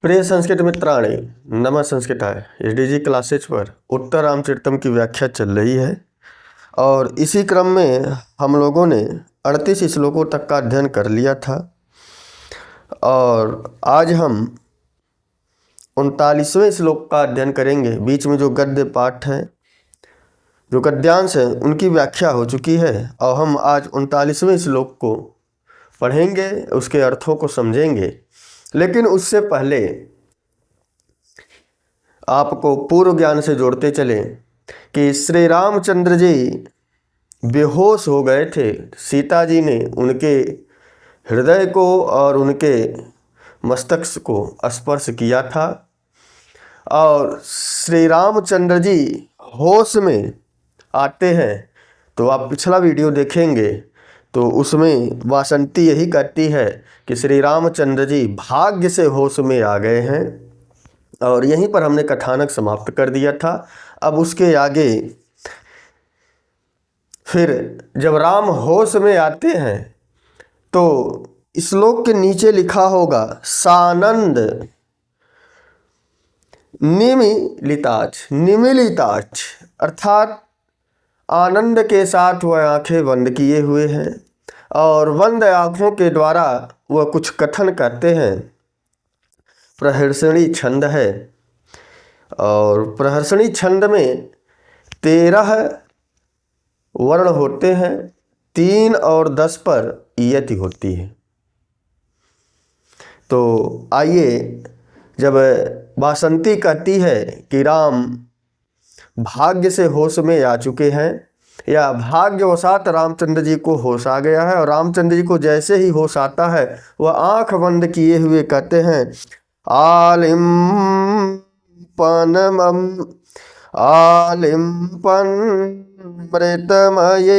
प्रिय संस्कृत मित्राणि, नमः संस्कृताय। एसडीजी क्लासेज पर उत्तर रामचरितम की व्याख्या चल रही है और इसी क्रम में हम लोगों ने 38 श्लोकों तक का अध्ययन कर लिया था और आज हम 39वें श्लोक का अध्ययन करेंगे। बीच में जो गद्य पाठ है, जो गद्यांश है, उनकी व्याख्या हो चुकी है और हम आज 39वें श्लोक को पढ़ेंगे, उसके अर्थों को समझेंगे। लेकिन उससे पहले आपको पूर्व ज्ञान से जोड़ते चलें कि श्री रामचंद्र जी बेहोश हो गए थे। सीता जी ने उनके हृदय को और उनके मस्तक को स्पर्श किया था और श्री रामचंद्र जी होश में आते हैं। तो आप पिछला वीडियो देखेंगे तो उसमें वासंती यही कहती है कि श्री रामचंद्र जी भाग्य से होश में आ गए हैं और यहीं पर हमने कथानक समाप्त कर दिया था। अब उसके आगे फिर जब राम होश में आते हैं तो श्लोक के नीचे लिखा होगा सानंद निमिलिताच, अर्थात आनंद के साथ वह आंखें बंद किए हुए हैं और बंद आँखों के द्वारा वह कुछ कथन करते हैं। प्रहर्षणी छंद है और प्रहर्षणी छंद में 13 वर्ण होते हैं, 3 और 10 पर यति होती है। तो आइए, जब वासंती कहती है कि राम भाग्य से होश में आ चुके हैं या भाग्यवशात रामचंद्र जी को होश आ गया है और रामचंद्र जी को जैसे ही होश आता है वह आंख बंद किए हुए कहते हैं आलिम्पन मृतमयैरिव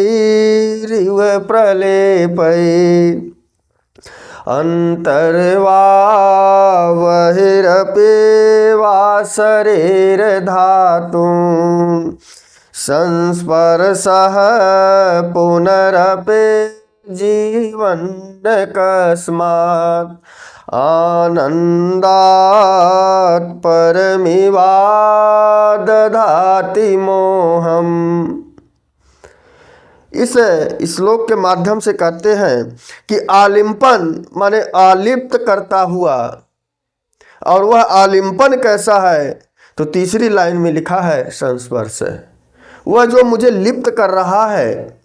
प्रलेपै अंतर्वा बहिरपेवा शरीर धातु संस्पर्शः पुनरपि जीवन कस्मात् आनंदात् परमिवा दधाति मोहम्। इस श्लोक के माध्यम से कहते हैं कि आलिम्पन माने आलिप्त करता हुआ, और वह आलिम्पन कैसा है तो तीसरी लाइन में लिखा है संस्पर्श। वह जो मुझे लिप्त कर रहा है,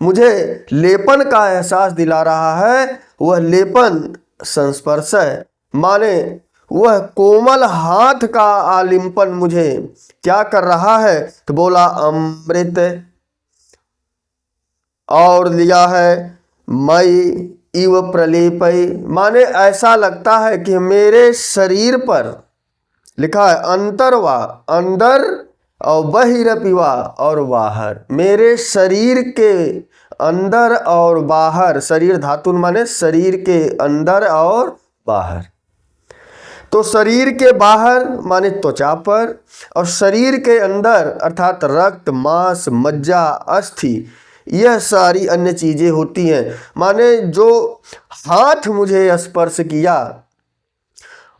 मुझे लेपन का एहसास दिला रहा है, वह लेपन संस्पर्श है। माने वह कोमल हाथ का आलिम्पन मुझे क्या कर रहा है तो बोला अमृत, और लिया है मई इव प्रलेपई, माने ऐसा लगता है कि मेरे शरीर पर लिखा है अंतरवा, अंदर, और बहिरपिवा, और बाहर, मेरे शरीर के अंदर और बाहर। शरीर धातु माने शरीर के अंदर और बाहर। तो शरीर के बाहर माने त्वचा पर, और शरीर के अंदर अर्थात रक्त, मांस, मज्जा, अस्थि, यह सारी अन्य चीजें होती हैं। माने जो हाथ मुझे स्पर्श किया,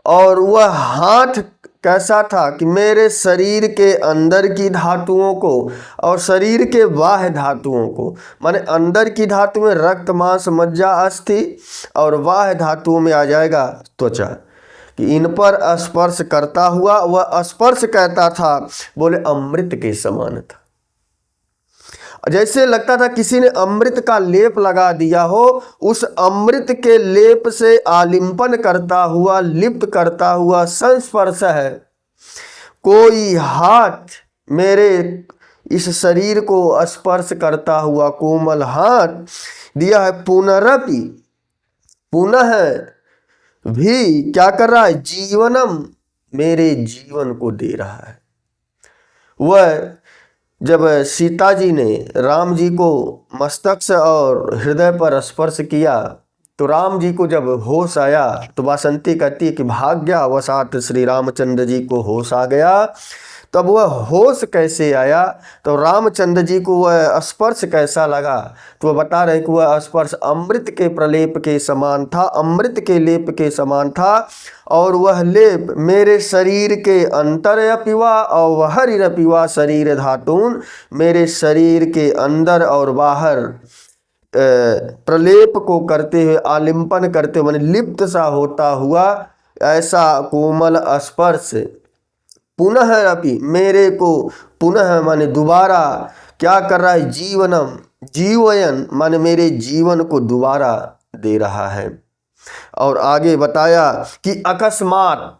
और वह हाथ कैसा था कि मेरे शरीर के अंदर की धातुओं को और शरीर के बाह्य धातुओं को, माने अंदर की धातु में रक्त, मांस, मज्जा, अस्थि, और बाह्य धातुओं में आ जाएगा त्वचा, कि इन पर स्पर्श करता हुआ वह स्पर्श कहता था बोले अमृत के समान था। जैसे लगता था किसी ने अमृत का लेप लगा दिया हो, उस अमृत के लेप से आलिंपन करता हुआ, लिप्त करता हुआ संस्पर्श है। कोई हाथ मेरे इस शरीर को स्पर्श करता हुआ कोमल हाथ दिया है। पुनरपि, पुनः भी क्या कर रहा है, जीवनम, मेरे जीवन को दे रहा है। वह जब सीता जी ने राम जी को मस्तक से और हृदय पर स्पर्श किया तो राम जी को जब होश आया तो वासंती कहती है कि भाग्यवशात श्री रामचंद्र जी को होश आ गया। तब वह होश कैसे आया, तो रामचंद्र जी को वह स्पर्श कैसा लगा, तो वह बता रहे कि वह स्पर्श अमृत के प्रलेप के समान था, अमृत के लेप के समान था। और वह लेप मेरे शरीर के अंतर अपिवा और बाहर अपिवा शरीर धातुन, मेरे शरीर के अंदर और बाहर प्रलेप को करते हुए, आलिंपन करते हुए, माने लिप्त सा होता हुआ ऐसा कोमल स्पर्श पुनः अपि, मेरे को पुनः माने दोबारा क्या कर रहा है, जीवनम जीवयन माने मेरे जीवन को दोबारा दे रहा है। और आगे बताया कि अकस्मात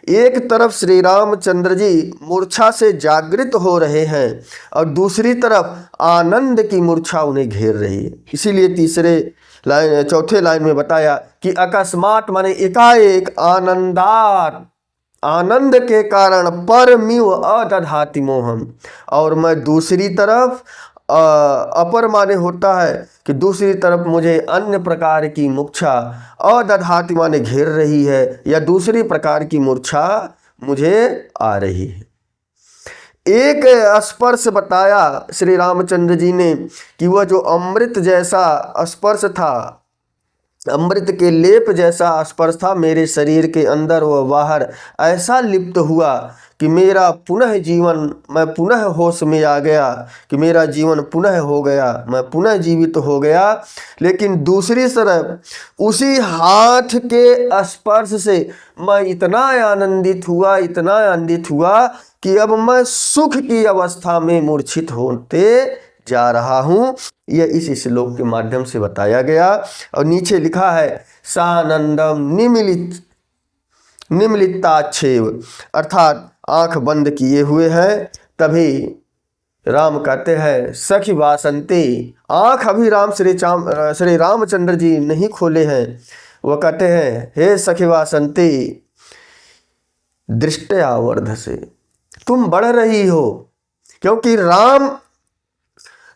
एक तरफ श्री रामचंद्र जी मूर्छा से जागृत हो रहे हैं और दूसरी तरफ आनंद की मूर्छा उन्हें घेर रही है। इसीलिए चौथे लाइन में बताया कि अकस्मात माने एकाएक, आनंदात आनंद के कारण परमिव अदधाति मोहम, और मैं दूसरी तरफ अपर माने होता है कि दूसरी तरफ मुझे अन्य प्रकार की मूर्छा, अदधाति माने घेर रही है या दूसरी प्रकार की मूर्छा मुझे आ रही है। एक स्पर्श बताया श्री रामचंद्र जी ने कि वह जो अमृत जैसा स्पर्श था, अमृत के लेप जैसा स्पर्श था, मेरे शरीर के अंदर व बाहर ऐसा लिप्त हुआ कि मेरा पुनः जीवन, मैं पुनः होश में आ गया, कि मेरा जीवन पुनः हो गया, मैं पुनः जीवित हो गया। लेकिन दूसरी तरफ उसी हाथ के स्पर्श से मैं इतना आनंदित हुआ, इतना आनंदित हुआ कि अब मैं सुख की अवस्था में मूर्छित होते जा रहा हूँ। यह इस श्लोक के माध्यम से बताया गया। और नीचे लिखा है सानंदम निमिलिताक्षेव, अर्थात आंख बंद किए हुए हैं। तभी राम कहते हैं सखी वासंती, आंख अभी श्री रामचंद्र जी नहीं खोले हैं। वह कहते हैं हे सखी वासंती दृष्टया वर्ध से, तुम बढ़ रही हो, क्योंकि राम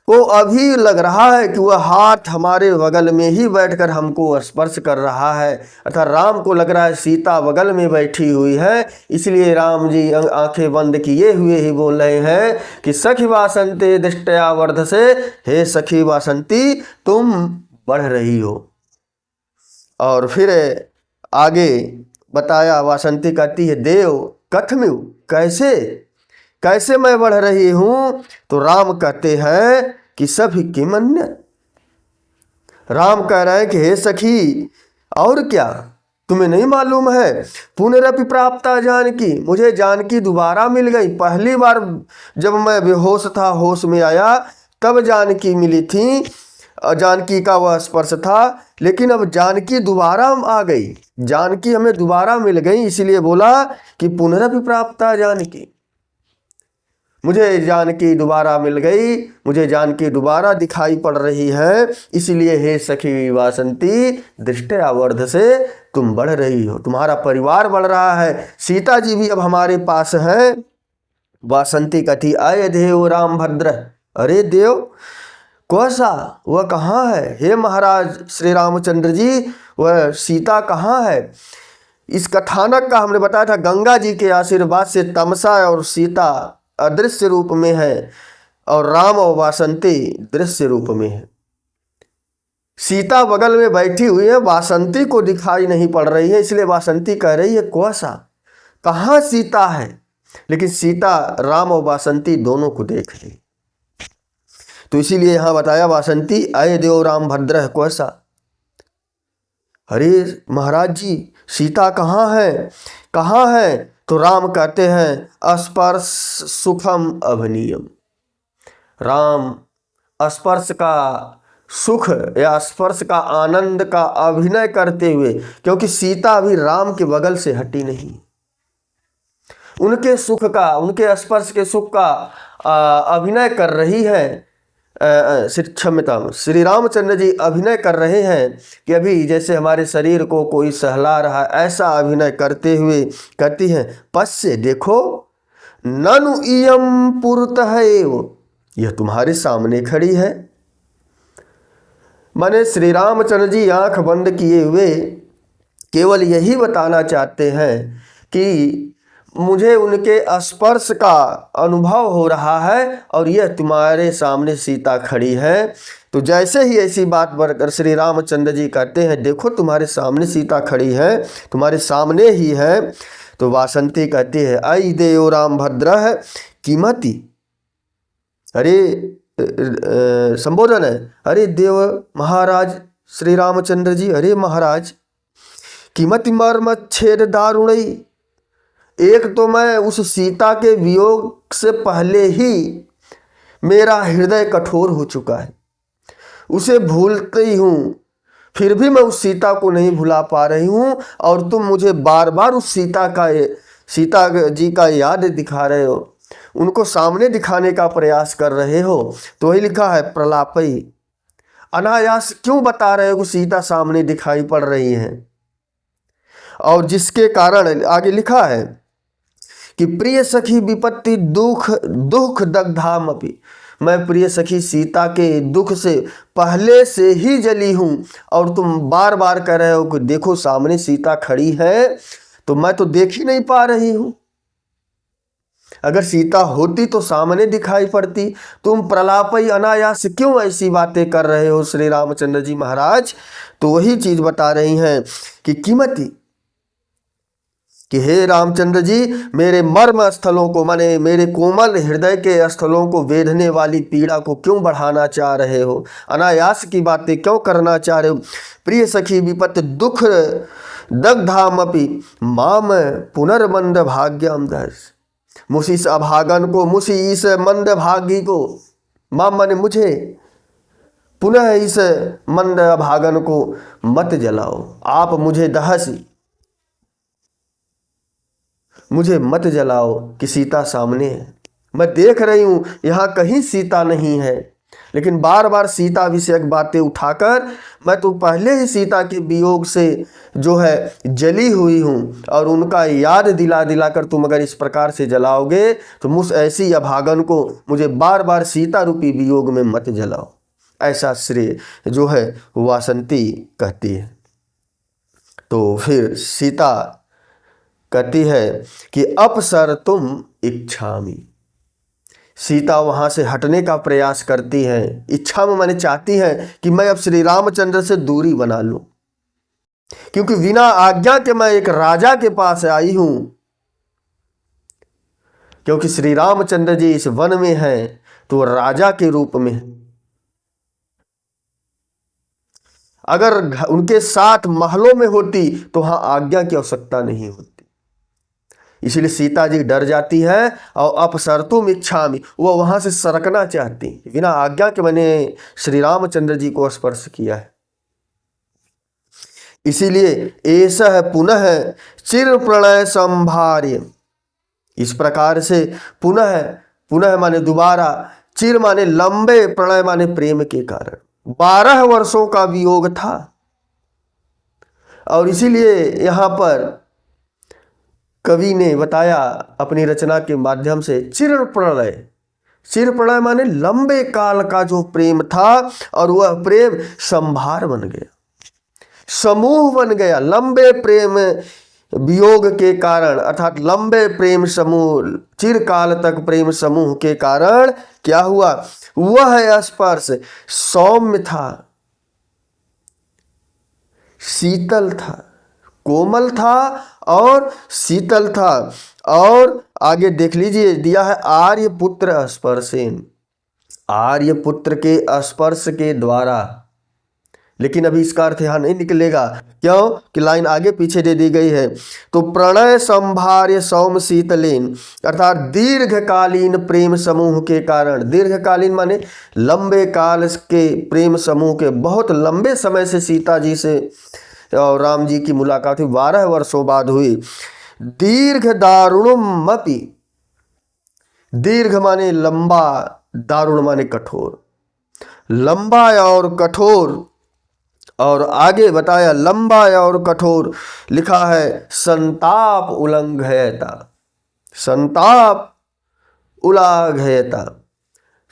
को अभी लग रहा है कि वह हाथ हमारे बगल में ही बैठकर हमको स्पर्श कर रहा है, अर्थात राम को लग रहा है सीता बगल में बैठी हुई है। इसलिए राम जी आंखें बंद किए हुए ही बोल रहे हैं कि सखी वासंती दृष्टया वर्ध से, हे सखी वासंती तुम बढ़ रही हो। और फिर आगे बताया, वासंती कहती है देव कथमिव, कैसे कैसे मैं बढ़ रही हूँ, तो राम कहते हैं कि सभी किमन्य, राम कह रहे हैं कि हे सखी और क्या तुम्हें नहीं मालूम है, पुनरपि प्राप्ता जानकी, मुझे जानकी दोबारा मिल गई। पहली बार जब मैं बेहोश था, होश में आया, तब जानकी मिली थी, जानकी का वह स्पर्श था। लेकिन अब जानकी दोबारा आ गई, जानकी हमें दोबारा मिल गई। इसलिए बोला कि पुनरपि प्राप्ता जानकी, मुझे जानकी दोबारा मिल गई, मुझे जानकी दोबारा दिखाई पड़ रही है। इसलिए हे सखी वासंती दृष्टया वर्ध से, तुम बढ़ रही हो, तुम्हारा परिवार बढ़ रहा है, सीता जी भी अब हमारे पास हैं। वासंती कथी आय देव राम भद्र, अरे देव कौसा, वह कहाँ है, हे महाराज श्री रामचंद्र जी वह सीता कहाँ है। इस कथानक का हमने बताया था, गंगा जी के आशीर्वाद से तमसा और सीता अदृश्य रूप में है और राम और वासंती दृश्य रूप में है। सीता बगल में बैठी हुई है, वासंती को दिखाई नहीं पड़ रही है, इसलिए वासंती कह रही है कौसा, कहाँ सीता है। लेकिन सीता राम और वासंती दोनों को देख ली। तो इसीलिए यहां बताया वासंती अय देव राम भद्र कौसा, अरे महाराज जी सीता कहाँ है, कहाँ है। तो राम कहते हैं स्पर्श सुखम अभनीयम, राम स्पर्श का सुख या स्पर्श का आनंद का अभिनय करते हुए, क्योंकि सीता अभी राम के बगल से हटी नहीं, उनके सुख का, उनके स्पर्श के सुख का अभिनय कर रही है। क्षमता श्री रामचंद्र जी अभिनय कर रहे हैं कि अभी जैसे हमारे शरीर को कोई सहला रहा, ऐसा अभिनय करते हुए कहती हैं पश्य देखो ननु इयम पुरत है, यह तुम्हारे सामने खड़ी है। माने श्री रामचंद्र जी आंख बंद किए हुए केवल यही बताना चाहते हैं कि मुझे उनके स्पर्श का अनुभव हो रहा है और यह तुम्हारे सामने सीता खड़ी है। तो जैसे ही ऐसी बात बढ़कर श्री रामचंद्र जी कहते हैं, देखो तुम्हारे सामने सीता खड़ी है, तुम्हारे सामने ही है। तो वासंती कहती है, आई देव राम भद्र है कीमती। अरे संबोधन है, अरे देव महाराज श्री रामचंद्र जी, अरे महाराज, कीमती मर्म छेद दारुणई। एक तो मैं उस सीता के वियोग से पहले ही मेरा हृदय कठोर हो चुका है, उसे भूलती हूँ, फिर भी मैं उस सीता को नहीं भुला पा रही हूँ, और तुम मुझे बार बार उस सीता जी का याद दिखा रहे हो, उनको सामने दिखाने का प्रयास कर रहे हो। तो वही लिखा है, प्रलापई, अनायास क्यों बता रहे हो कि सीता सामने दिखाई पड़ रही है। और जिसके कारण आगे लिखा है कि प्रिय सखी विपत्ति दुख दग्धाम अपि, मैं प्रिय सखी सीता के दुख से पहले से ही जली हूँ, और तुम बार बार कह रहे हो कि देखो सामने सीता खड़ी है, तो मैं तो देख ही नहीं पा रही हूँ। अगर सीता होती तो सामने दिखाई पड़ती। तुम प्रलापई अनायास क्यों ऐसी बातें कर रहे हो श्री रामचंद्र जी महाराज। तो वही चीज बता रही हैं कि कीमती, कि हे रामचंद्र जी, मेरे मर्म स्थलों को, माने मेरे कोमल हृदय के स्थलों को वेधने वाली पीड़ा को क्यों बढ़ाना चाह रहे हो, अनायास की बातें क्यों करना चाह रहे हो। प्रिय सखी विपत्ति दुख दग्धामपि माम पुनर्मंद भाग्यम दर्श, मुझी इस अभागन को, मुझी इस मंद भागी को, माम माने मुझे, पुनः इस मंद अभागन को मत जलाओ, आप मुझे दहसी, मुझे मत जलाओ कि सीता सामने है। मैं देख रही हूँ यहाँ कहीं सीता नहीं है, लेकिन बार बार सीता विषयक बातें उठाकर मैं तो पहले ही सीता के वियोग से जो है जली हुई हूँ, और उनका याद दिला दिला कर तुम अगर इस प्रकार से जलाओगे तो मुझ ऐसी अभागन को मुझे बार बार सीता रूपी वियोग में मत जलाओ। ऐसा श्री जो है वासंती कहती है। तो फिर सीता कहती है कि अपसर तुम इच्छामि, सीता वहां से हटने का प्रयास करती है। इच्छा में माने चाहती है कि मैं अब श्री रामचंद्र से दूरी बना लूं, क्योंकि बिना आज्ञा के मैं एक राजा के पास आई हूं, क्योंकि श्री रामचंद्र जी इस वन में हैं तो राजा के रूप में है। अगर उनके साथ महलों में होती तो वहां आज्ञा की आवश्यकता नहीं होती। इसलिए सीता जी डर जाती है और अपसरतुम इच्छामि, वो वहां से सरकना चाहती, बिना आज्ञा के मैंने श्री रामचंद्र जी को स्पर्श किया है। इसीलिए ऐसा पुनः चिर प्रणय संभार्य, इस प्रकार से पुनः माने दोबारा, चिर माने लंबे, प्रणय माने प्रेम के कारण 12 वर्षों का वियोग था। और इसीलिए यहाँ पर कवि ने बताया अपनी रचना के माध्यम से, चिर प्रणय माने लंबे काल का जो प्रेम था, और वह प्रेम संभार बन गया, समूह बन गया। लंबे प्रेम वियोग के कारण, अर्थात लंबे प्रेम समूह, चिरकाल तक प्रेम समूह के कारण क्या हुआ, वह स्पर्श सौम्य था, शीतल था, कोमल था और शीतल था। और आगे देख लीजिए, दिया है आर्यपुत्र स्पर्शेन, आर्यपुत्र के स्पर्श के द्वारा। लेकिन अभी इसका अर्थ यहाँ नहीं निकलेगा, क्यों कि लाइन आगे पीछे दे दी गई है। तो प्रणय संभार्य सौम शीतलेन, अर्थात दीर्घकालीन प्रेम समूह के कारण, दीर्घकालीन माने लंबे काल के प्रेम समूह के, बहुत लंबे समय से सीता जी से और राम जी की मुलाकात हुई, 12 वर्षों बाद हुई। दीर्घ दारुणमपि, दीर्घ माने लंबा, दारुण माने कठोर, लंबा और कठोर। और आगे बताया लंबा और कठोर, लिखा है संताप उल्लंघयता, संताप उल्लाघयता।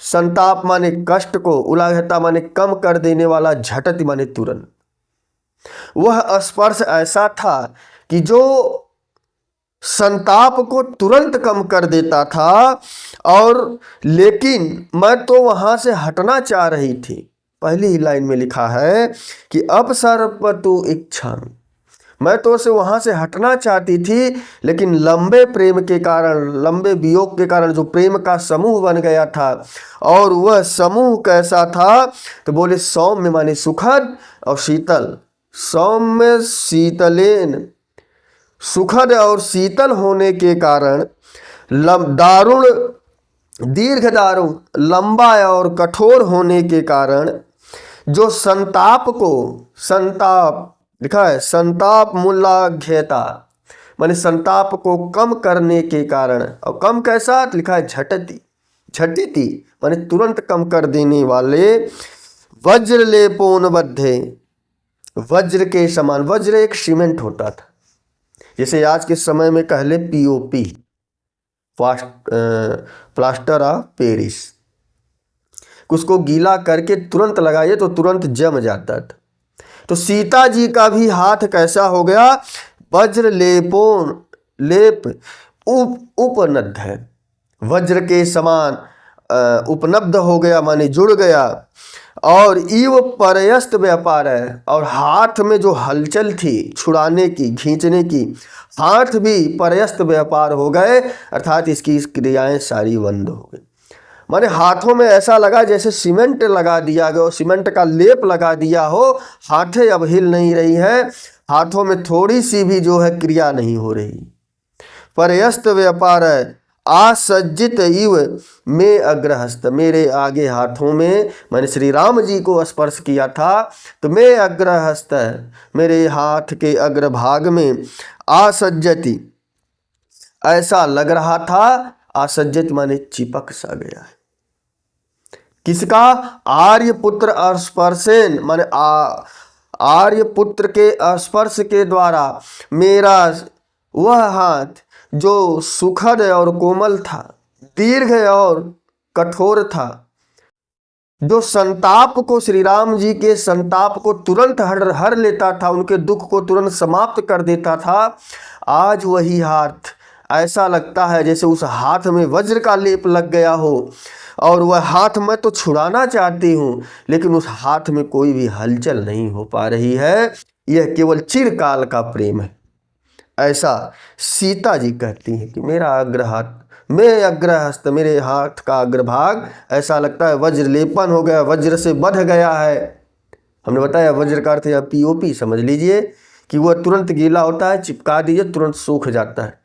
संताप माने कष्ट को, उल्लाघयता माने कम कर देने वाला, झटति माने तुरंत। वह स्पर्श ऐसा था कि जो संताप को तुरंत कम कर देता था। और लेकिन मैं तो वहां से हटना चाह रही थी। पहली ही लाइन में लिखा है कि अपसर्पतु इच्छा, मैं तो उसे वहां से हटना चाहती थी, लेकिन लंबे प्रेम के कारण, लंबे वियोग के कारण जो प्रेम का समूह बन गया था, और वह समूह कैसा था, तो बोले सौम्य माने सुखद और शीतल। सौम्य शीतलेन, सुखद और शीतल होने के कारण, दारुण, दीर्घ दारुण, लंबा और कठोर होने के कारण, जो संताप को, संताप लिखा है संताप मूलाघ्यता, माने संताप को कम करने के कारण। और कम कैसा लिखा है झटती, झटिति माने तुरंत कम कर देने वाले, वज्र लेपोनबद्धे, वज्र के समान। वज्र एक सीमेंट होता था, जैसे आज के समय में कह ले पीओपी, प्लास्टर ऑफ पेरिस, उसको गीला करके तुरंत लगाइए तो तुरंत जम जाता था। तो सीता जी का भी हाथ कैसा हो गया, वज्र लेपोन, लेप उपनद्ध है, वज्र के समान उपनब्ध हो गया माने जुड़ गया। और इव परयस्त व्यापार है, और हाथ में जो हलचल थी छुड़ाने की, खींचने की, हाथ भी परयस्त व्यापार हो गए, अर्थात इसकी क्रियाएं सारी बंद हो गई। माने हाथों में ऐसा लगा जैसे सीमेंट लगा दिया गया, सीमेंट का लेप लगा दिया हो, हाथें अब हिल नहीं रही हैं, हाथों में थोड़ी सी भी जो है क्रिया नहीं हो रही। परयस्त व्यापार है, आसज्जित इव में अग्रहस्त, मेरे आगे हाथों में, मैंने श्री राम जी को स्पर्श किया था, तो मैं अग्रहस्त है, मेरे हाथ के अग्रभाग में, आसज्जति ऐसा लग रहा था, आसज्जित माने चिपक सा गया है। किसका, आर्यपुत्र स्पर्शेन, माने आर्यपुत्र के स्पर्श के द्वारा मेरा वह हाथ जो सुखद और कोमल था, दीर्घ और कठोर था, जो संताप को, श्री राम जी के संताप को तुरंत हर लेता था, उनके दुख को तुरंत समाप्त कर देता था, आज वही हाथ ऐसा लगता है जैसे उस हाथ में वज्र का लेप लग गया हो, और वह हाथ मैं तो छुड़ाना चाहती हूँ, लेकिन उस हाथ में कोई भी हलचल नहीं हो पा रही है। यह केवल चिरकाल का प्रेम है। ऐसा सीता जी कहती हैं कि मेरा अग्रहाथ, मैं अग्रहस्त, मेरे हाथ का अग्रभाग ऐसा लगता है वज्र लेपन हो गया, वज्र से बंध गया है। हमने बताया वज्र का अर्थ या पीओपी समझ लीजिए कि वह तुरंत गीला होता है, चिपका दीजिए तुरंत सूख जाता है,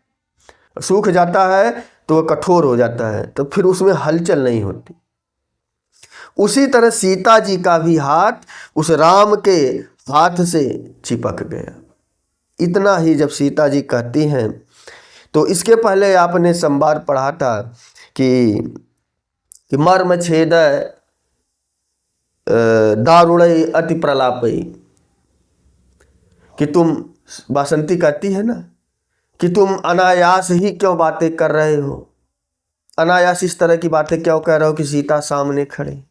सूख जाता है तो वह कठोर हो जाता है, तो फिर उसमें हलचल नहीं होती। उसी तरह सीता जी का भी हाथ उस राम के हाथ से चिपक गया। इतना ही जब सीता जी कहती हैं, तो इसके पहले आपने संवाद पढ़ा था कि मर्म छेद दारुणय अति प्रलापय, कि तुम, बासंती कहती है ना कि तुम अनायास ही क्यों बातें कर रहे हो, अनायास इस तरह की बातें क्यों कह रहे हो कि सीता सामने खड़े।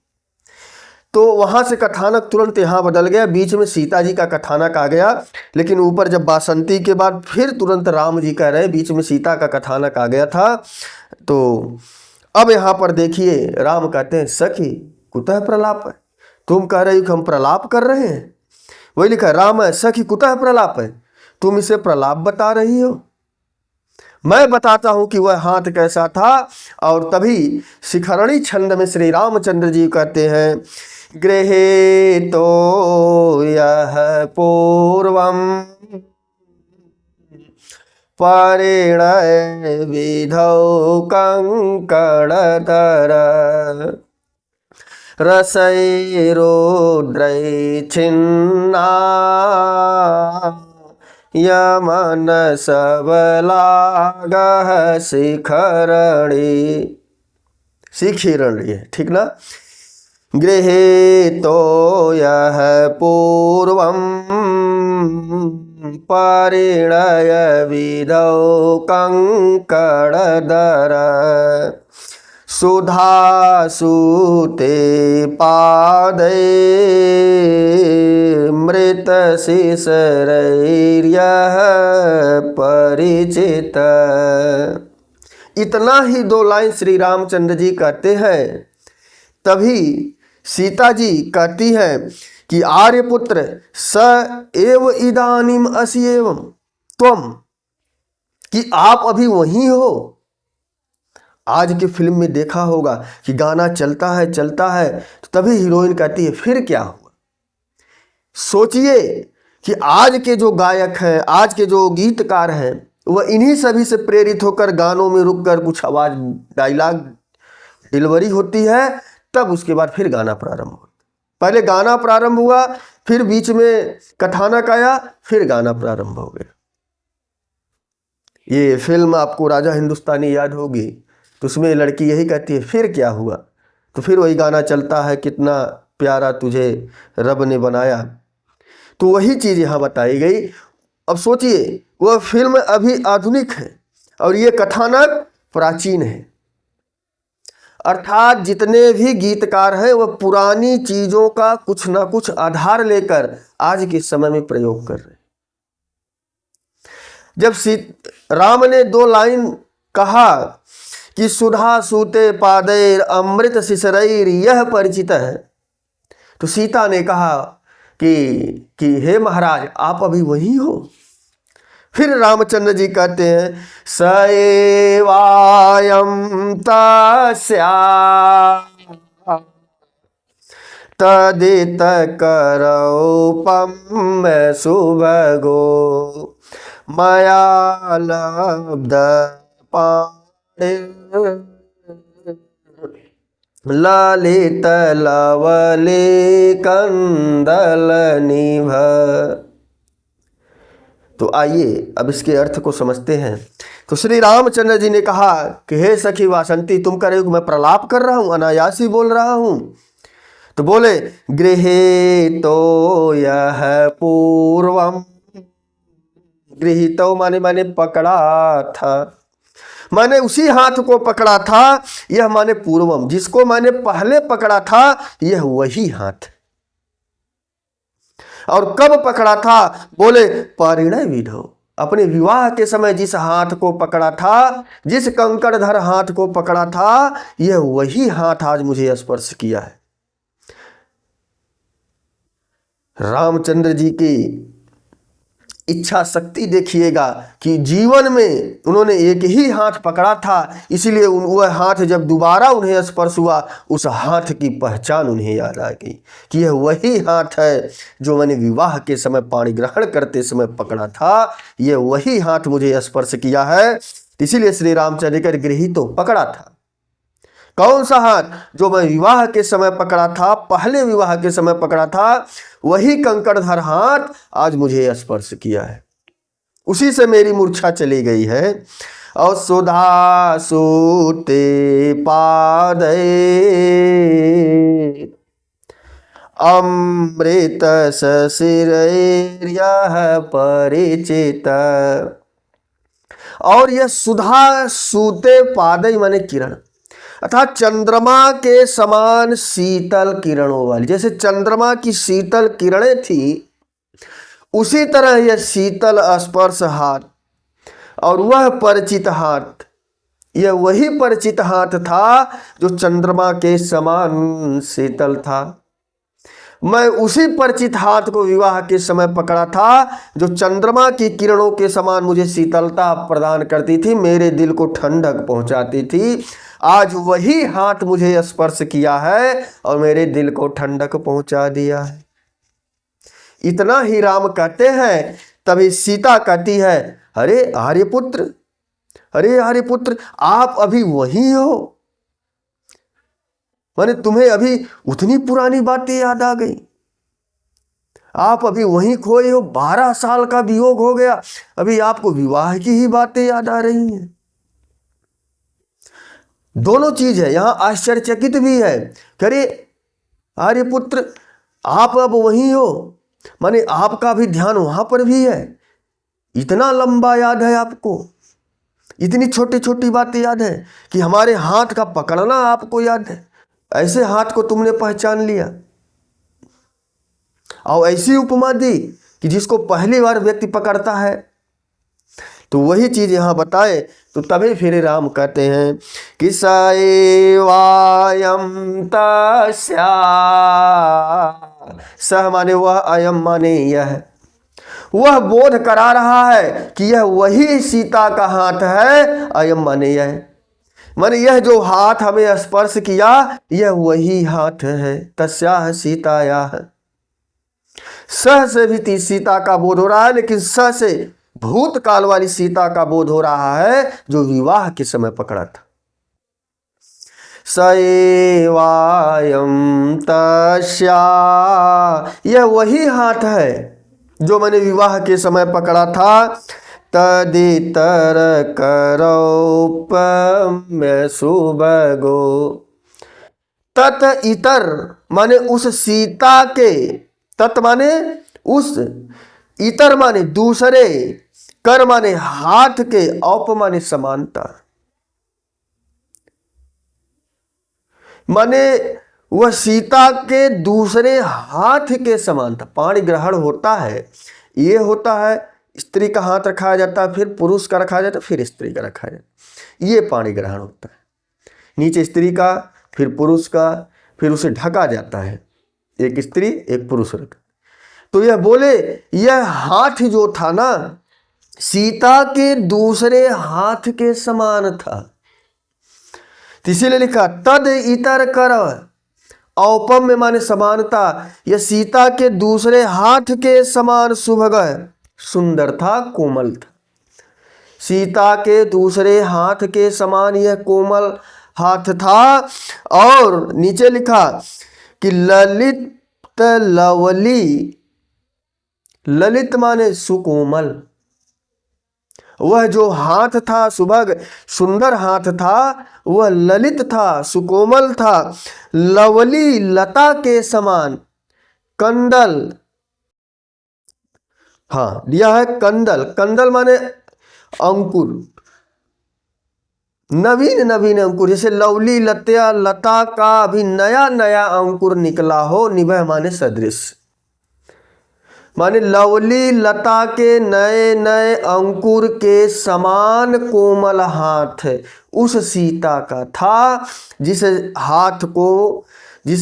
तो वहां से कथानक तुरंत यहाँ बदल गया, बीच में सीता जी का कथानक आ गया, लेकिन ऊपर जब बासंती के बाद फिर तुरंत राम जी कह रहे, बीच में सीता का कथानक आ गया था। तो अब यहाँ पर देखिए राम कहते हैं सखी कुतः प्रलाप है, तुम कह रही हो कि हम प्रलाप कर रहे हैं, वही लिखा है राम है सखी कुतः प्रलाप है, तुम इसे प्रलाप बता रही हो, मैं बताता हूं कि वह हाथ कैसा था। और तभी शिखरणी छंद में श्री रामचंद्र जी कहते हैं, गृहे तो यह पूर्वम परिणय विधौ कंकणतर रसैरोद्रै छिन्ना यमन सबलागः शिखरणी, शिखिरणी है ठीक ना। गृहे तो यह पूर्वम परिणय विधौ कंकणधर सुधा सूते पादे मृत शिशरैर्यः परिचित। इतना ही 2 लाइन श्री रामचंद्र जी कहते हैं। तभी सीता जी कहती है कि आर्यपुत्र स एव इदानीम असि एवं त्वम, कि आप अभी वहीं हो। आज की फिल्म में देखा होगा कि गाना चलता है तो तभी हीरोइन कहती है फिर क्या हुआ। सोचिए कि आज के जो गायक हैं, आज के जो गीतकार हैं, वह इन्हीं सभी से प्रेरित होकर गानों में रुककर कुछ आवाज डायलॉग डिलीवरी होती है, तब उसके बाद फिर गाना प्रारंभ होता। पहले गाना प्रारंभ हुआ, फिर बीच में कथानक आया, फिर गाना प्रारंभ हो गया। ये फिल्म आपको राजा हिंदुस्तानी याद होगी, तो उसमें लड़की यही कहती है फिर क्या हुआ, तो फिर वही गाना चलता है, कितना प्यारा तुझे रब ने बनाया। तो वही चीज़ यहाँ बताई गई। अब सोचिए, वह फिल्म अभी आधुनिक है और ये कथानक प्राचीन है। अर्थात जितने भी गीतकार हैं वह पुरानी चीज़ों का कुछ ना कुछ आधार लेकर आज के समय में प्रयोग कर रहे हैं। जब राम ने 2 लाइन कहा कि सुधा सूते पादैर अमृत शिशरैर यह परिचित है, तो सीता ने कहा कि हे महाराज आप अभी वहीं हो। फिर रामचंद्र जी कहते हैं सएवायं तस्या तदित करौपम सुभगो मया लब्ध पाणे ललित लवले कंदल निभ। तो आइए अब इसके अर्थ को समझते हैं। तो श्री रामचंद्र जी ने कहा कि हे सखी वासंती, तुम कह रहे हो कि मैं प्रलाप कर रहा हूँ, अनायास ही बोल रहा हूँ। तो बोले गृहे तो यह पूर्वम, गृहीतो माने पकड़ा था, मैंने उसी हाथ को पकड़ा था। यह माने पूर्वम, जिसको मैंने पहले पकड़ा था यह वही हाथ। और कब पकड़ा था? बोले परिणय विधौ, अपने विवाह के समय जिस हाथ को पकड़ा था, जिस कंकड़धर हाथ को पकड़ा था, यह वही हाथ आज मुझे स्पर्श किया है। रामचंद्र जी की इच्छा शक्ति देखिएगा कि जीवन में उन्होंने एक ही हाथ पकड़ा था, इसलिए वह हाथ जब दोबारा उन्हें स्पर्श हुआ, उस हाथ की पहचान उन्हें याद आ गई कि यह वही हाथ है जो मैंने विवाह के समय पाणी ग्रहण करते समय पकड़ा था, यह वही हाथ मुझे स्पर्श किया है। इसीलिए श्री रामचंद्र का गृहीत तो पकड़ा था। कौन सा हाथ? जो मैं विवाह के समय पकड़ा था, पहले विवाह के समय पकड़ा था, वही कंकड़धर हाथ आज मुझे स्पर्श किया है। उसी से मेरी मूर्छा चली गई है। और सुधा सूते पादे अमृत शिशरैर्यः परिचित। और यह सुधा सूते पादे माने किरण, अर्थात चंद्रमा के समान शीतल किरणों वाली। जैसे चंद्रमा की शीतल किरणें थी, उसी तरह यह शीतल स्पर्श हाथ और वह परिचित हाथ, यह वही परिचित हाथ था जो चंद्रमा के समान शीतल था। मैं उसी परिचित हाथ को विवाह के समय पकड़ा था जो चंद्रमा की किरणों के समान मुझे शीतलता प्रदान करती थी, मेरे दिल को ठंडक पहुंचाती थी। आज वही हाथ मुझे स्पर्श किया है और मेरे दिल को ठंडक पहुंचा दिया है। इतना ही राम कहते हैं, तभी सीता कहती है अरे आर्यपुत्र, अरे आर्यपुत्र, आप अभी वहीं हो। माने तुम्हें अभी उतनी पुरानी बातें याद आ गई, आप अभी वहीं खोए हो। 12 साल का वियोग हो गया, अभी आपको विवाह की ही बातें याद आ रही हैं। दोनों चीज है, यहां आश्चर्यचकित भी है। अरे आर्यपुत्र, आप अब वहीं हो, माने आपका भी ध्यान वहां पर भी है। इतना लंबा याद है आपको, इतनी छोटी छोटी बातें याद है कि हमारे हाथ का पकड़ना आपको याद है, ऐसे हाथ को तुमने पहचान लिया। और ऐसी उपमा दी कि जिसको पहली बार व्यक्ति पकड़ता है। तो वही चीज यहाँ बताए तो तभी फिर राम कहते हैं कि स एवायम तस्या, सह माने वह, अयम माने यह, वह बोध करा रहा है कि यह वही सीता का हाथ है। अयम माने यह, माने यह जो हाथ हमें स्पर्श किया यह वही हाथ है। तस्याह सीतायाह, सह से भी सीता का बोध हो रहा है, लेकिन स से भूतकाल वाली सीता का बोध हो रहा है जो विवाह के समय पकड़ा था। स एवायम तस्या, यह वही हाथ है जो मैंने विवाह के समय पकड़ा था। तदितर करौपम्य सुबगो, तत इतर माने उस सीता के, तत् माने उस, इतर माने दूसरे, कर माने हाथ के, औप माने समानता, माने वह सीता के दूसरे हाथ के समान था। पाणी ग्रहण होता है, ये होता है स्त्री का हाथ रखा जाता है, फिर पुरुष का रखा जाता है, फिर स्त्री का रखा जाता है, ये पाणी ग्रहण होता है। नीचे स्त्री का, फिर पुरुष का, फिर उसे ढका जाता है, एक स्त्री एक पुरुष रखा। तो यह बोले यह हाथ जो था ना सीता के दूसरे हाथ के समान था। इसीलिए लिखा तद इतर कर, औपम में माने समानता, यह सीता के दूसरे हाथ के समान सुभग, सुंदर था, कोमल था। सीता के दूसरे हाथ के समान यह कोमल हाथ था। और नीचे लिखा कि ललित लवली, ललित माने सुकोमल, वह जो हाथ था सुभग सुंदर हाथ था वह ललित था, सुकोमल था। लवली लता के समान, कंदल, हाँ दिया है कंदल, कंदल माने अंकुर, नवीन नवीन अंकुर, जैसे लवली लत्या, लता का अभी नया नया अंकुर निकला हो। निभः माने सदृश, माने लवली लता के नए नए अंकुर के समान कोमल हाथ उस सीता का था, जिस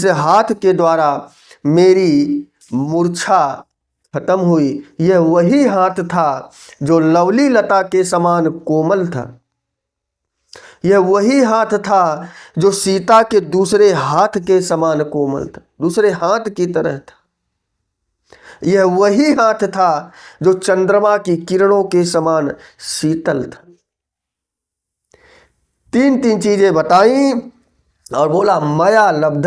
हाथ के द्वारा मेरी मूर्छा खत्म हुई। यह वही हाथ था जो लवली लता के समान कोमल था। यह वही हाथ था जो सीता के दूसरे हाथ के समान कोमल था, दूसरे हाथ की तरह था। यह वही हाथ था जो चंद्रमा की किरणों के समान शीतल था। तीन तीन चीजें बताई और बोला मया लब्ध,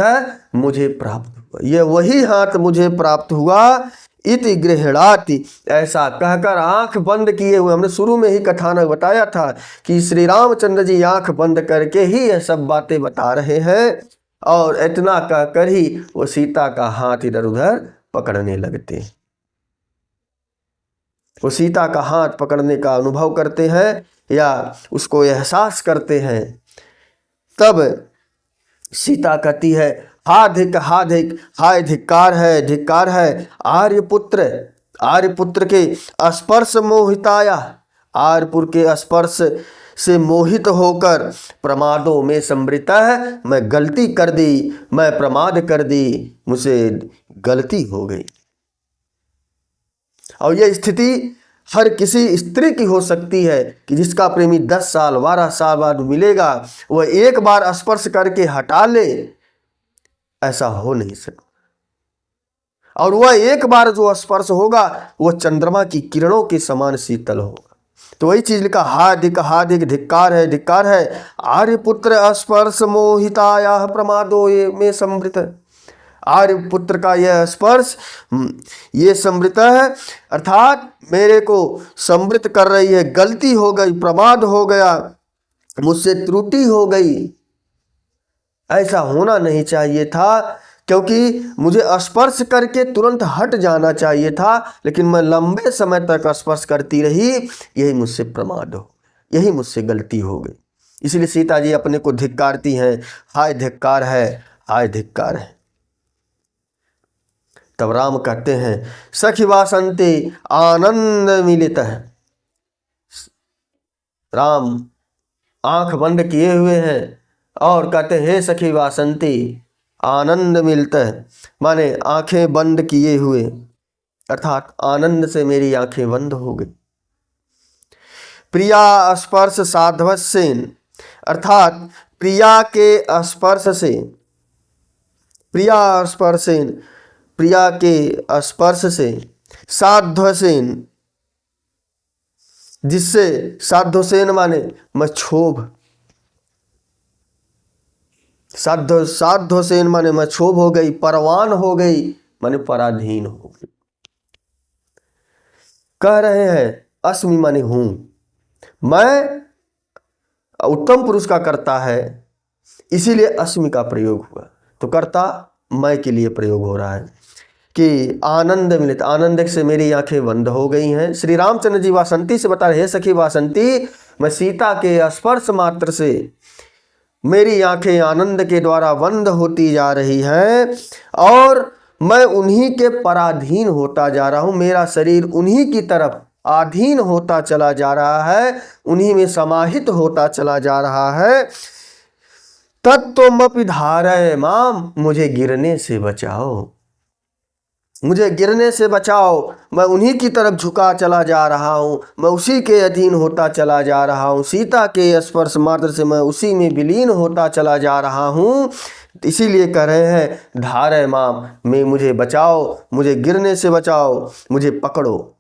मुझे प्राप्त हुआ, यह वही हाथ मुझे प्राप्त हुआ। इति गृहणाति, ऐसा कहकर आंख बंद किए हुए, हमने शुरू में ही कथानक बताया था कि श्री रामचंद्र जी आंख बंद करके ही यह सब बातें बता रहे हैं। और इतना कहकर ही वो सीता का हाथ इधर उधर पकड़ने लगते हैं। वो सीता का हाथ पकड़ने का अनुभव करते हैं या उसको एहसास करते हैं। तब सीता कहती है हाधिक हाधिक, हाय धिक्कार है, धिक्कार है। आर्यपुत्र, आर्यपुत्र के स्पर्श मोहिताया, आर्यपुर के स्पर्श से मोहित होकर प्रमादों में समृता है, मैं गलती कर दी, मैं प्रमाद कर दी, मुझसे गलती हो गई। और यह स्थिति हर किसी स्त्री की हो सकती है कि जिसका प्रेमी 10 साल 12 साल बाद मिलेगा, वह एक बार स्पर्श करके हटा ले, ऐसा हो नहीं सकता। और वह एक बार जो स्पर्श होगा वह चंद्रमा की किरणों के समान शीतल होगा। तो वही चीज लिखा हाधिक हाधिक, धिक्कार है, धिक्कार है। आर्यपुत्र स्पर्श मोहिताया प्रमादो में समृत, आर्यपुत्र का यह स्पर्श ये समृत है, अर्थात मेरे को समृत कर रही है। गलती हो गई, प्रमाद हो गया, मुझसे त्रुटि हो गई, ऐसा होना नहीं चाहिए था, क्योंकि मुझे स्पर्श करके तुरंत हट जाना चाहिए था, लेकिन मैं लंबे समय तक स्पर्श करती रही, यही मुझसे प्रमाद हो। यही मुझसे गलती हो गई। इसलिए सीता जी अपने को धिक्कारती हैं, हाय धिक्कार है, हाय धिक्कार है। तब राम कहते हैं सखी वासंती आनंद मिलित है। राम आंख बंद किए हुए हैं और कहते हैं हे सखी वासंती आनंद मिलता है, माने आंखें बंद किए हुए, अर्थात आनंद से मेरी आंखें बंद हो गई। प्रिया स्पर्श साध्वसेन, अर्थात प्रिया के स्पर्श से, प्रिया स्पर्शेन, प्रिया के स्पर्श से, साध्वसेन, जिससे साध्वसेन माने मैं क्षोभ, साध्वसेन माने मैं क्षोभ हो गई, परवान हो गई माने पराधीन हो गई। कह रहे हैं अस्मि माने हूं, मैं उत्तम पुरुष का कर्ता है, इसीलिए अस्मि का प्रयोग हुआ। तो कर्ता मैं के लिए प्रयोग हो रहा है कि आनंद मिलित, आनंद से मेरी आंखें बंद हो गई हैं। श्री रामचंद्र जी वासंती से बता रहे, सखी वासंती मैं सीता के स्पर्श मात्र से मेरी आंखें आनंद के द्वारा बंद होती जा रही हैं और मैं उन्हीं के पराधीन होता जा रहा हूं। मेरा शरीर उन्हीं की तरफ आधीन होता चला जा रहा है, उन्हीं में समाहित होता चला जा रहा है। तत्त्वमपि धारय माम, मुझे गिरने से बचाओ, मुझे गिरने से बचाओ। मैं उन्हीं की तरफ झुका चला जा रहा हूँ, मैं उसी के अधीन होता चला जा रहा हूँ, सीता के स्पर्श मात्र से मैं उसी में विलीन होता चला जा रहा हूँ। इसीलिए कह रहे हैं धारय माम, मैं मुझे बचाओ, मुझे गिरने से बचाओ, मुझे पकड़ो।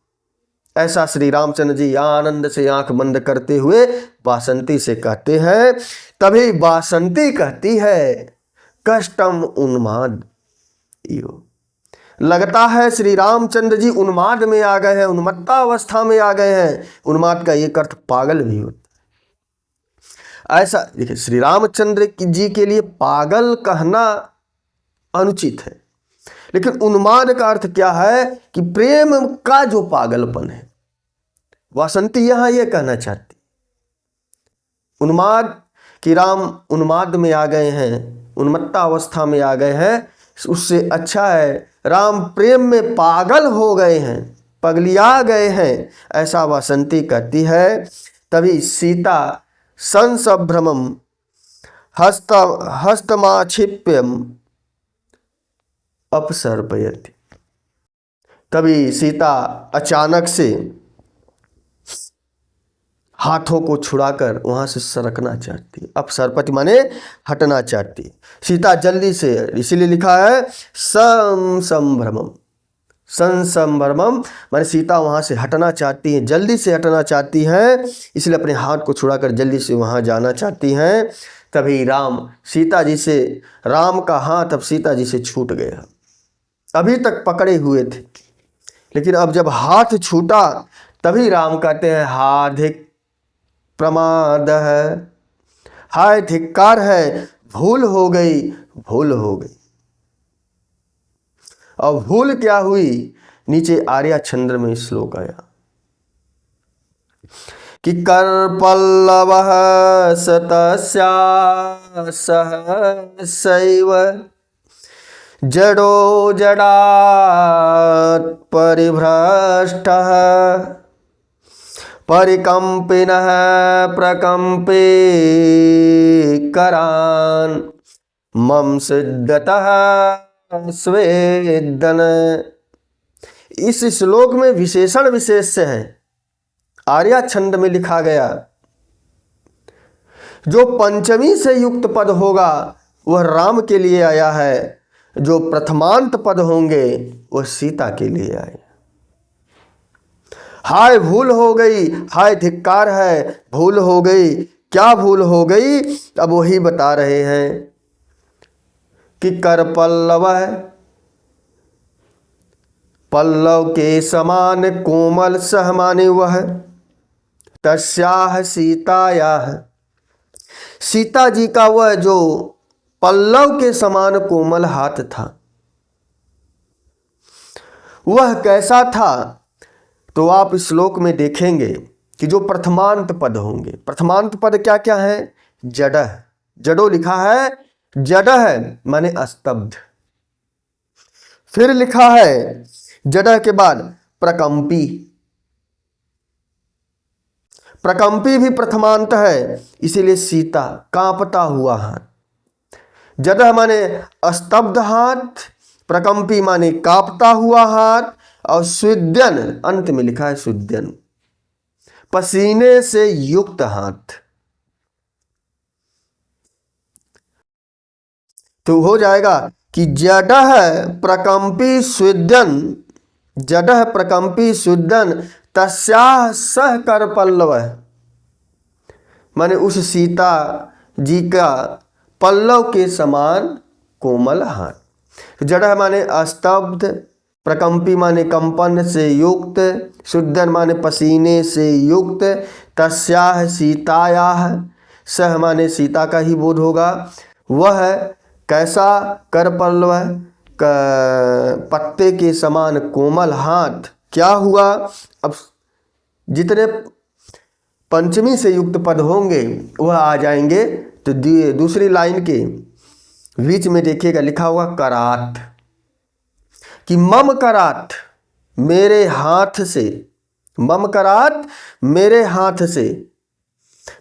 ऐसा श्री रामचंद्र जी आनंद से आंख बंद करते हुए वासंती से कहते हैं। तभी वासंती कहती है कष्टम उन्माद इयो, लगता है श्री रामचंद्र जी उन्माद में आ गए हैं, उन्मत्ता अवस्था में आ गए हैं। उन्माद का एक अर्थ पागल भी होता है। ऐसा देखिए, श्री रामचंद्र जी के लिए पागल कहना अनुचित है, लेकिन उन्माद का अर्थ क्या है कि प्रेम का जो पागलपन है। वासंती यहां यह कहना चाहती उन्माद कि राम उन्माद में आ गए हैं, उन्मत्ता अवस्था में आ गए हैं, उससे अच्छा है राम प्रेम में पागल हो गए हैं, पगलिया गए हैं, ऐसा वासंती कहती है। तभी सीता संसभ्रमम हस्तमाक्षिप्यम अपसर्पयति, तभी सीता अचानक से हाथों को छुड़ाकर वहां से सरकना चाहती है। अपसर्पति माने हटना चाहती है सीता जल्दी से, इसीलिए लिखा है संसंभ्रमम, संसंभ्रमम माने सीता वहां से हटना चाहती है, जल्दी से हटना चाहती हैं, इसलिए अपने हाथ को छुड़ाकर जल्दी से वहां जाना चाहती हैं। तभी राम सीता जी से, राम का हाथ अब सीता जी से छूट गया। अभी तक पकड़े हुए थे, लेकिन अब जब हाथ छूटा तभी राम कहते हैं हाधिक प्रमाद है, हाय धिक्कार है, भूल हो गई, भूल हो गई। और भूल क्या हुई, नीचे आर्या छंद में श्लोक आया कि कर पल्लव सतस्या सहसैव जडो जडात् परिभ्रष्टः परिकंपिनः प्रकंपे करान् मम सिद्धतः स्वेदन। इस श्लोक में विशेषण विशेष है, आर्या छंद में लिखा गया। जो पंचमी से युक्त पद होगा वह राम के लिए आया है, जो प्रथमांत पद होंगे वह सीता के लिए आए। हाय भूल हो गई, हाय धिक्कार है, भूल हो गई। क्या भूल हो गई, अब वही बता रहे हैं कि कर पल्लव है, पल्लव के समान कोमल सह माने वह, तस्याह सीतायाह, सीता जी का वह जो पल्लव के समान कोमल हाथ था वह कैसा था, तो आप इस श्लोक में देखेंगे कि जो प्रथमांत पद होंगे, प्रथमांत पद क्या क्या है? जडह, जडो लिखा है, जडह माने अस्तब्ध। फिर लिखा है जडह के बाद प्रकंपी, प्रकंपी भी प्रथमांत है, इसीलिए सीता, कांपता हुआ हाथ। जडह माने अस्तब्ध हाथ, प्रकंपी माने कांपता हुआ हाथ, और सुद्यन अंत में लिखा है सुद्यन, पसीने से युक्त हाथ। तो हो जाएगा कि जडह प्रकंपी सुद्यन, जडह प्रकंपी सुद्यन तस्याः सह कर पल्लव, माने उस सीता जी का पल्लव के समान कोमल हाथ। जडह माने अस्तब्ध, प्रकंपी माने कंपन से युक्त, सुद्दन माने पसीने से युक्त, तस्याः सीतायाः, सह माने सीता का ही बोध होगा, वह कैसा? कर पल्लव, पत्ते के समान कोमल हाथ। क्या हुआ? अब जितने पंचमी से युक्त पद होंगे वह आ जाएंगे। तो दूसरी लाइन के बीच में देखिएगा लिखा हुआ करात, कि मम करात, मेरे हाथ से, मम करात मेरे हाथ से।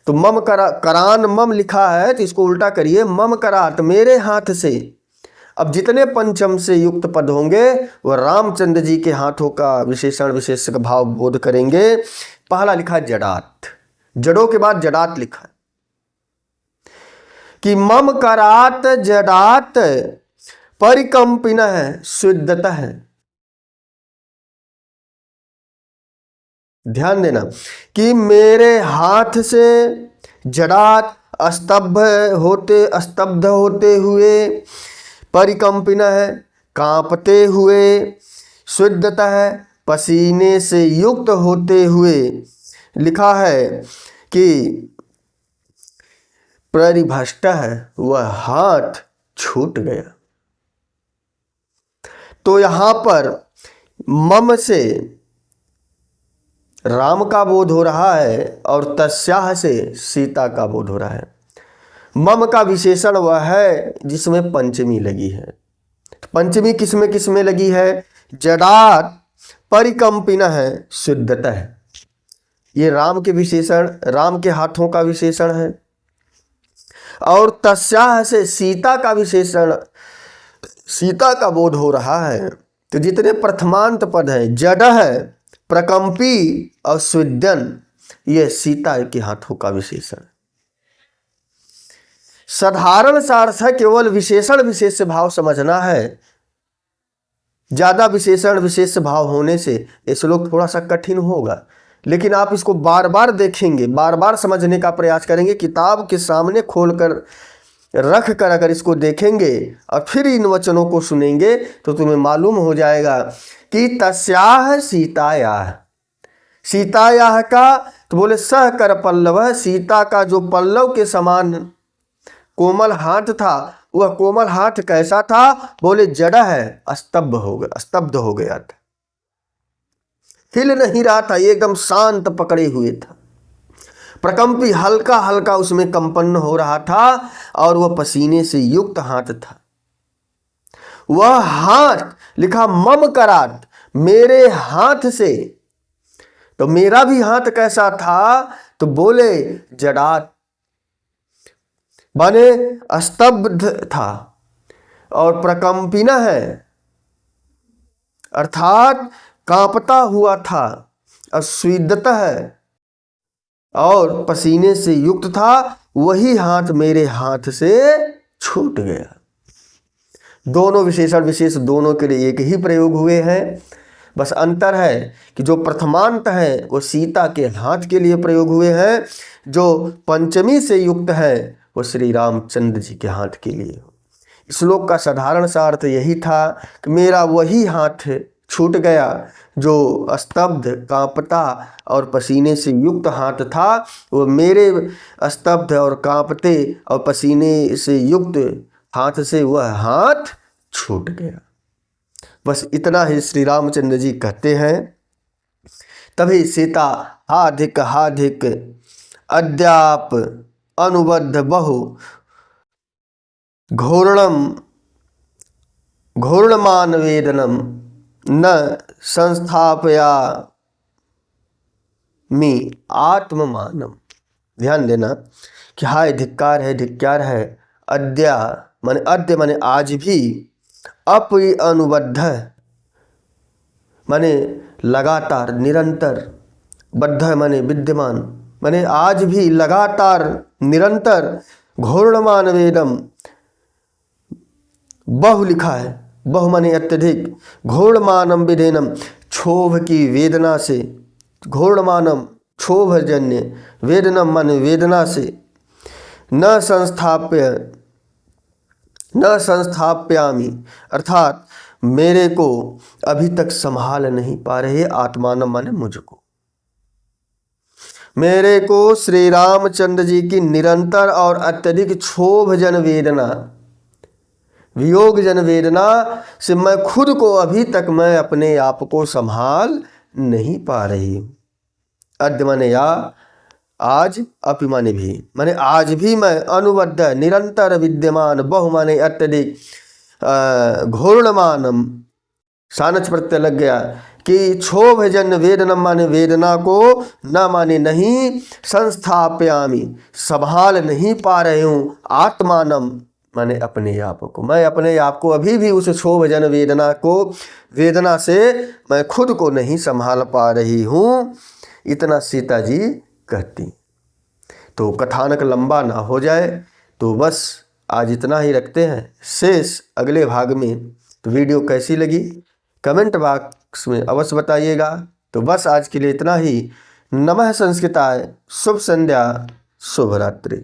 तो मम करान मम लिखा है, तो इसको उल्टा करिए, मम करात मेरे हाथ से। अब जितने पंचम से युक्त पद होंगे वह रामचंद्र जी के हाथों का विशेषण विशेषक भाव बोध करेंगे। पहला लिखा जडात, जड़ों के बाद जडात लिखा कि मम करात जडात परिकंपिनः शुद्धतः। ध्यान देना कि मेरे हाथ से जड़ात स्तब्ध होते हुए, परिकंपिनः कांपते हुए, शुद्धतः पसीने से युक्त होते हुए। लिखा है कि परिभष्टः, वह हाथ छूट गया। तो यहां पर मम से राम का बोध हो रहा है और तस्याः से सीता का बोध हो रहा है। मम का विशेषण वह है जिसमें पंचमी लगी है। पंचमी किसमें किसमें लगी है? जडात परिकंपिनः शुद्धतः, ये राम के विशेषण, राम के हाथों का विशेषण है। और तस्याः से सीता का विशेषण, सीता का बोध हो रहा है। तो जितने प्रथमांत पद हैं, जडह, प्रकंपी और सुद्यन, यह सीता के हाथों का विशेषण। साधारण सार्थ है, केवल विशेषण विशेष भाव समझना है। ज्यादा विशेषण विशेष भाव होने से ये श्लोक थोड़ा सा कठिन होगा, लेकिन आप इसको बार बार देखेंगे, बार बार समझने का प्रयास करेंगे। किताब के सामने खोलकर रख कर अगर इसको देखेंगे और फिर इन वचनों को सुनेंगे तो तुम्हें मालूम हो जाएगा कि तस्याः सीतायाः, सीतायाः का तो बोले सह कर पल्लव, सीता का जो पल्लव के समान कोमल हाथ था, वह कोमल हाथ कैसा था? बोले जड़ा है, स्तब्ध हो गया था, हिल नहीं रहा था, एकदम शांत पकड़े हुए था। प्रकंपी, हल्का हल्का उसमें कंपन हो रहा था और वह पसीने से युक्त हाथ था। वह हाथ लिखा मम करात, मेरे हाथ से। तो मेरा भी हाथ कैसा था? तो बोले जडात, माने स्तब्ध था, और प्रकंपिना है अर्थात कांपता हुआ था, अस्विदता है और पसीने से युक्त था। वही हाथ मेरे हाथ से छूट गया। दोनों विशेषण विशेष दोनों के लिए एक ही प्रयोग हुए हैं, बस अंतर है कि जो प्रथमांत है वो सीता के हाथ के लिए प्रयोग हुए हैं, जो पंचमी से युक्त है वो श्री रामचंद्र जी के हाथ के लिए। श्लोक का साधारण सा अर्थ यही था कि मेरा वही हाथ छूट गया जो स्तब्ध, कांपता और पसीने से युक्त हाथ था, वो मेरे स्तब्ध और कांपते और पसीने से युक्त हाथ से वह हाथ छूट गया। बस इतना ही श्री रामचंद्र जी कहते हैं। तभी सीता हाधिक हाधिक अद्याप अनुबद्ध बहु घूर्णमान वेदनम न संस्थापयामि आत्ममानम। ध्यान देना कि हाय धिक्कार है अद्या माने अद्य माने आज भी, अपि अनुबद्ध माने लगातार निरंतर, बद्ध माने विद्यमान माने आज भी लगातार निरंतर, घूर्णमान वेदम बहु लिखा है, बहु माने अत्यधिक, घूर्णमानम विधेनम क्षोभ की वेदना से, घूर्णमानम क्षोभजन्य, वेदनम माने वेदना से, न संस्थाप्यामि अर्थात मेरे को अभी तक संभाल नहीं पा रहे, आत्मानम माने मुझको, मेरे को श्री रामचंद्र जी की निरंतर और अत्यधिक क्षोभजन वेदना, वियोग जन वेदना से मैं खुद को अभी तक मैं अपने आप को संभाल नहीं पा रही हूँ। अद्य माने या आज, अपि माने भी, माने आज भी मैं अनुबद्ध निरंतर विद्यमान, बहु माने अत्यधिक, घूर्णमानम सानच प्रत्यय लग गया कि क्षोभजन वेदनम माने वेदना को, न माने नहीं, संस्थाप्यामि संभाल नहीं पा रही हूँ, आत्मानम माने अपने आप को, मैं अपने आप को अभी भी उस क्षोभजन वेदना को, वेदना से मैं खुद को नहीं संभाल पा रही हूँ। इतना सीता जी कहती। तो कथानक लंबा ना हो जाए तो बस आज इतना ही रखते हैं, शेष अगले भाग में। तो वीडियो कैसी लगी कमेंट बॉक्स में अवश्य बताइएगा। तो बस आज के लिए इतना ही। नमः संस्कृताय, शुभ संध्या, शुभ रात्रि।